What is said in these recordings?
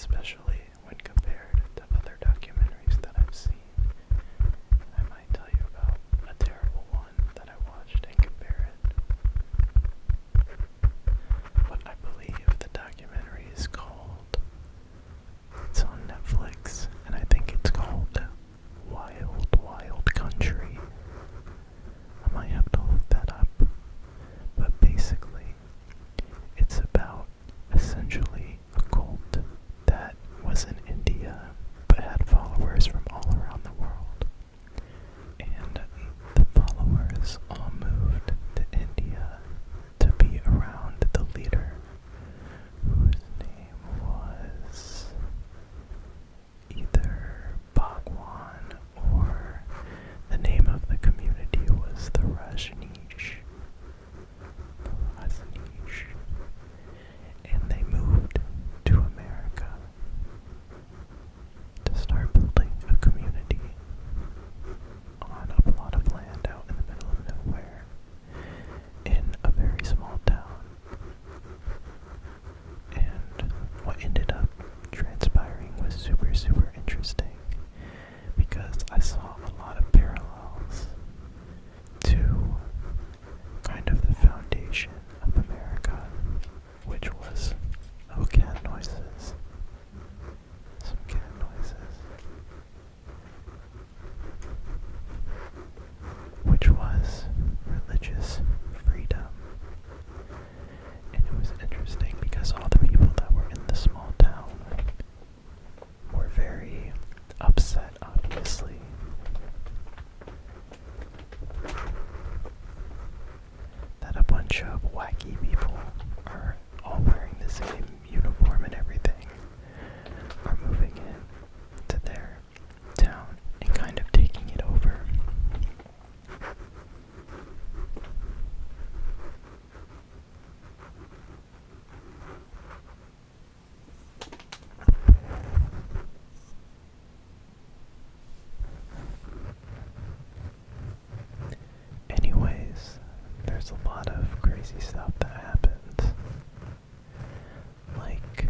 especially when compared to other documentaries that I've seen. I might tell you about a terrible one that I watched and compare it. But I believe the documentary is called, it's on Netflix, and I think it's called Wild Wild Country. I might have to look that up. But basically, it's about essentially a cult that was in India but had followers from all around the world. And the followers all moved to India to be around the leader, whose name was either Bhagwan or the name of the community was the Rajneesh. And they moved to America to start building a community on a plot of land out in the middle of nowhere in a very small town. And what ended up transpiring was super, super interesting because I saw a lot of parallels to kind of the foundation of America, which was, oh, cat noises. Some cat noises. Which was religious freedom. And it was interesting because all the people that were in the small town were very upset, obviously. That a bunch of wacky people are all wearing the same uniform and everything are moving in to their town and kind of taking it over. Anyways, there's a lot of crazy stuff that happens. Like,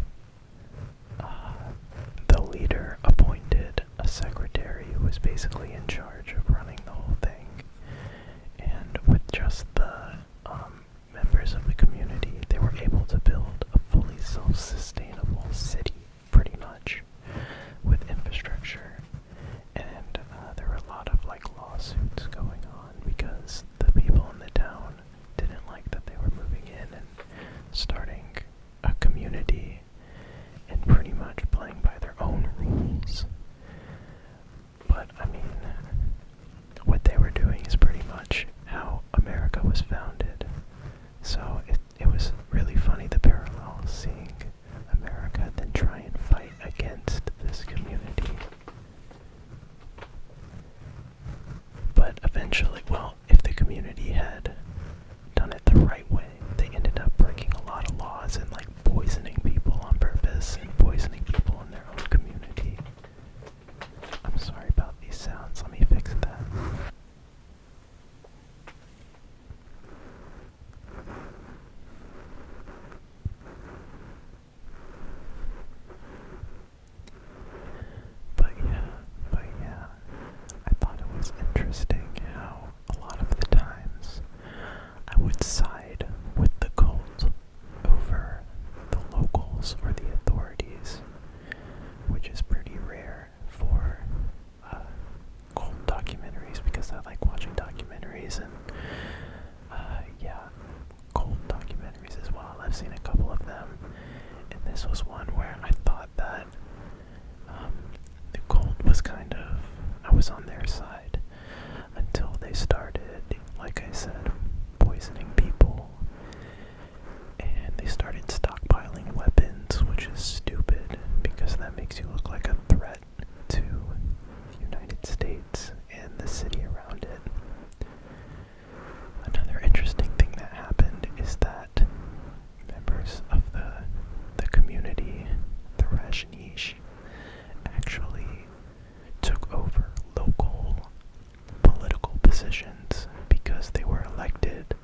the leader appointed a secretary who was basically in charge of running the whole thing. And with just the members of the community, they were able to build a fully self-sustainable city, pretty much, with infrastructure. And there were a lot of lawsuits going on because the people in the town didn't like that they were moving in and starting a community and pretty much playing by their own rules. But I mean, what they were doing is pretty much how America was founded. So it was really funny, the parallel, seeing America then try and fight against this community. But eventually, well, if the community had done it the right way, they ended up breaking a lot of laws and poisoning people on purpose and poisoning people in their own community. I'm sorry about these sounds, let me fix that. But yeah, I thought it was interesting how a lot of the times I would side with the cult over the locals or the authorities, which is pretty rare for cult documentaries because I like watching documentaries and cult documentaries as well. I've seen a couple of them, and this was one where I thought that the cult was I was on their side until they started, like I said, poisoning people, and they started stockpiling weapons, which is stupid because that makes you look like a threat to the United States and the city around it. Another interesting thing that happened is that members of the community, the Rajneesh, actually took over local political positions because they were elected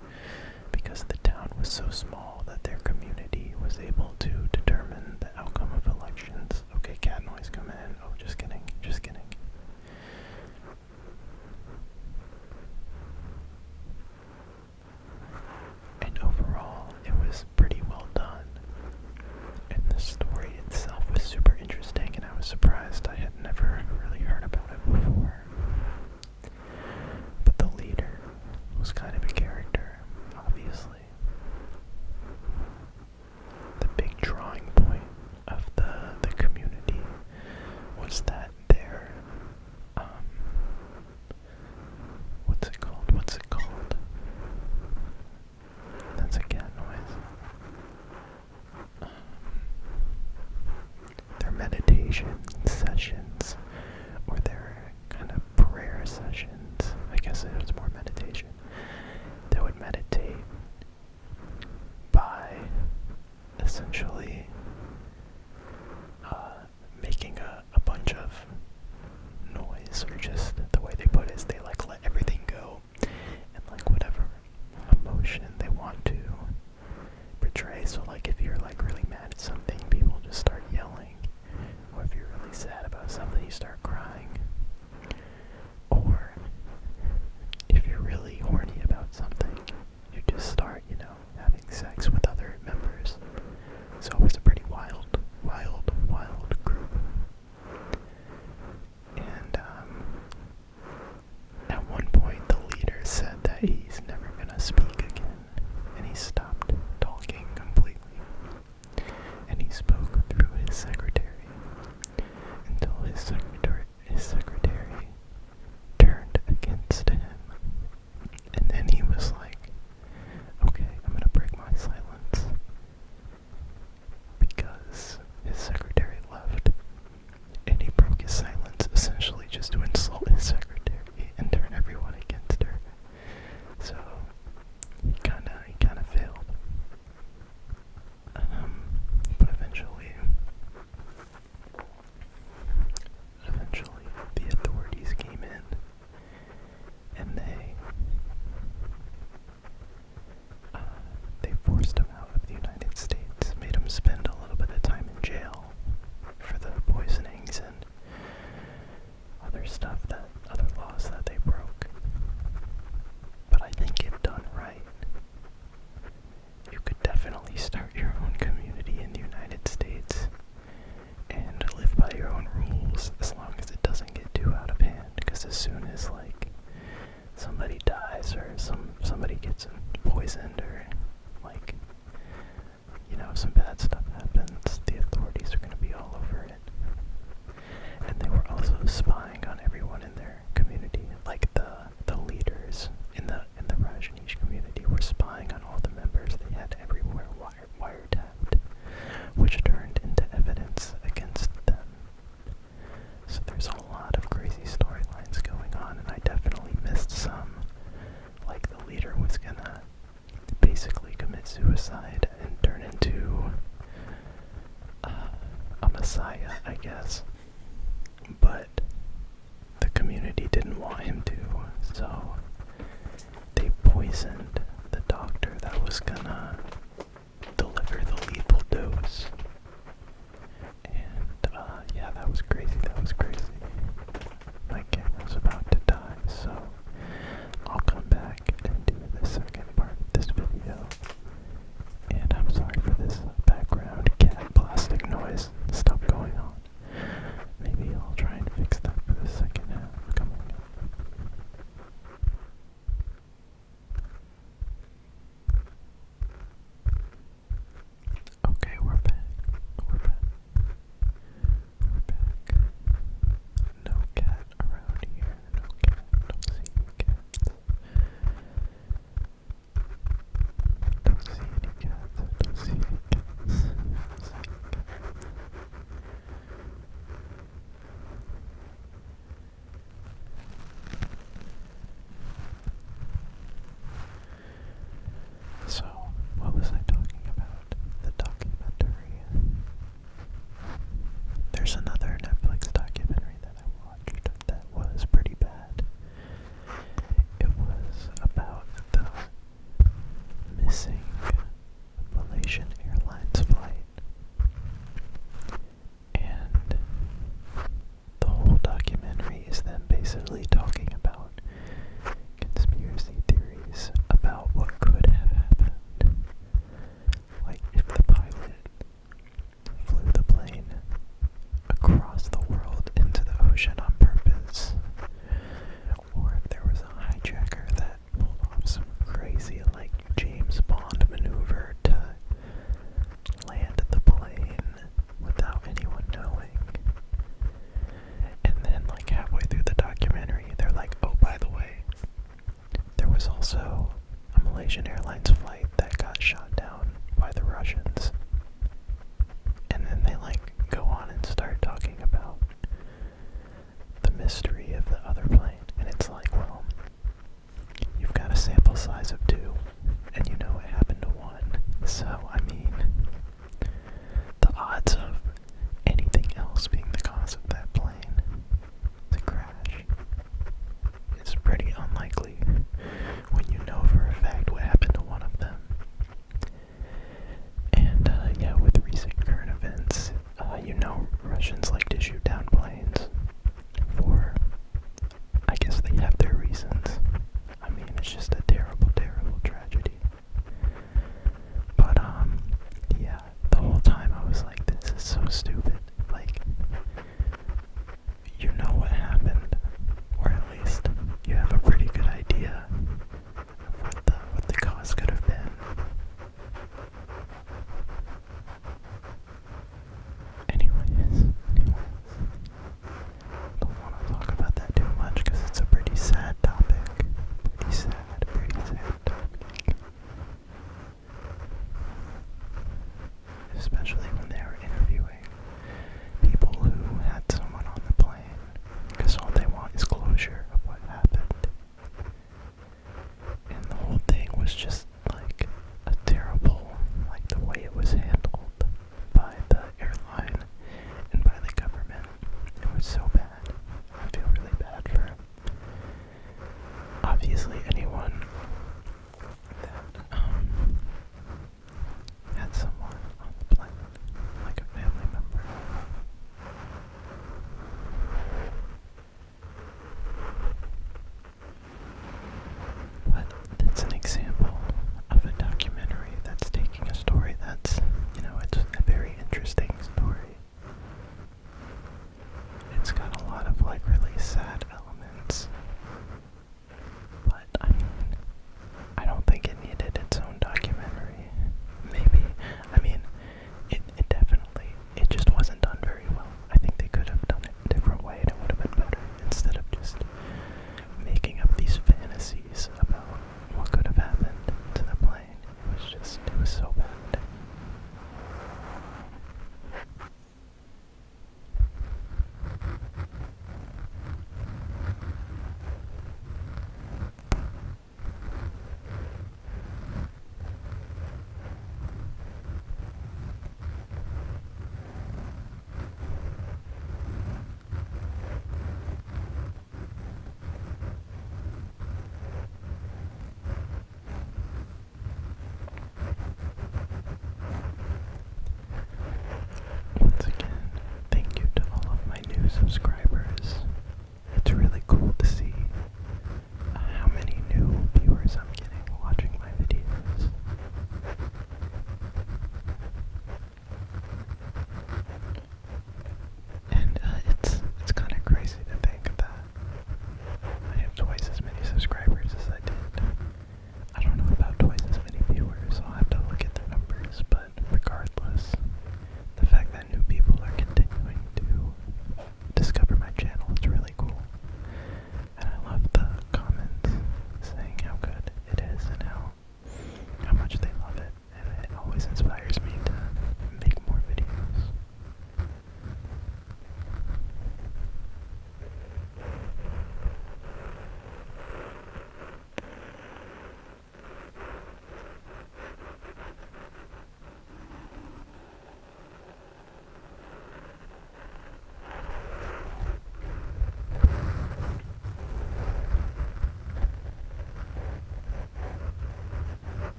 messiah, I guess. But the community didn't want him to, so they poisoned the doctor that was gonna